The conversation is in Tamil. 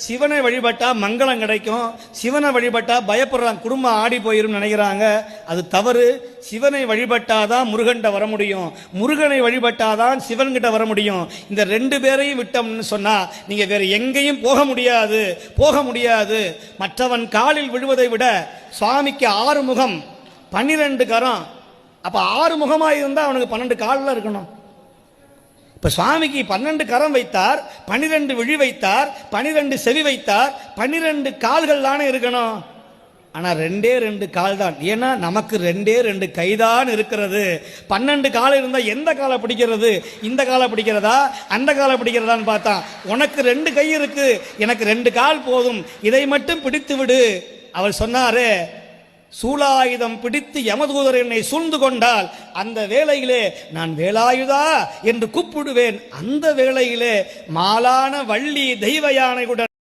சிவனை வழிபட்டா மங்களம் கிடைக்கும், சிவனை வழிபட்டா பயப்படுறாங்க, குடும்பம் ஆடி போயிரும் நினைக்கிறாங்க. அது தவறு. சிவனை வழிபட்டாதான் முருகன்கிட்ட வர முடியும், முருகனை வழிபட்டாதான் சிவன்கிட்ட வர முடியும். இந்த ரெண்டு பேரையும் விட்டோம்னு சொன்னா நீங்க வேற எங்கேயும் போக முடியாது, போக முடியாது. மற்றவன் காலில் விழுவதை விட சுவாமிக்கு 6 முகம் 12 கரம். அப்ப 6 முகமாக இருந்தா அவனுக்கு 12 காலில் இருக்கணும். இப்ப சுவாமிக்கு 12 கரம் வைத்தார், 12 விழி வைத்தார், 12 செவி வைத்தார், 12 கால்கள் தானே இருக்கணும். ஆனா 2 கால் தான். ஏன்னா நமக்கு 2 கைதான் இருக்கிறது. 12 கால் இருந்தா எந்த காலை பிடிக்கிறது? இந்த காலை பிடிக்கிறதா அந்த காலை பிடிக்கிறதான்னு பார்த்தா உனக்கு 2 கை இருக்கு, எனக்கு 2 கால் போதும், இதை மட்டும் பிடித்து விடு. அவர் சொன்னாரே, சூலாயுதம் பிடித்து யமதூதர் என்னை சூழ்ந்து கொண்டால் அந்த வேளையிலே நான் வேலாயுதா என்று கூப்பிடுவேன். அந்த வேளையிலே மாலான வள்ளி தெய்வ யானையுடன்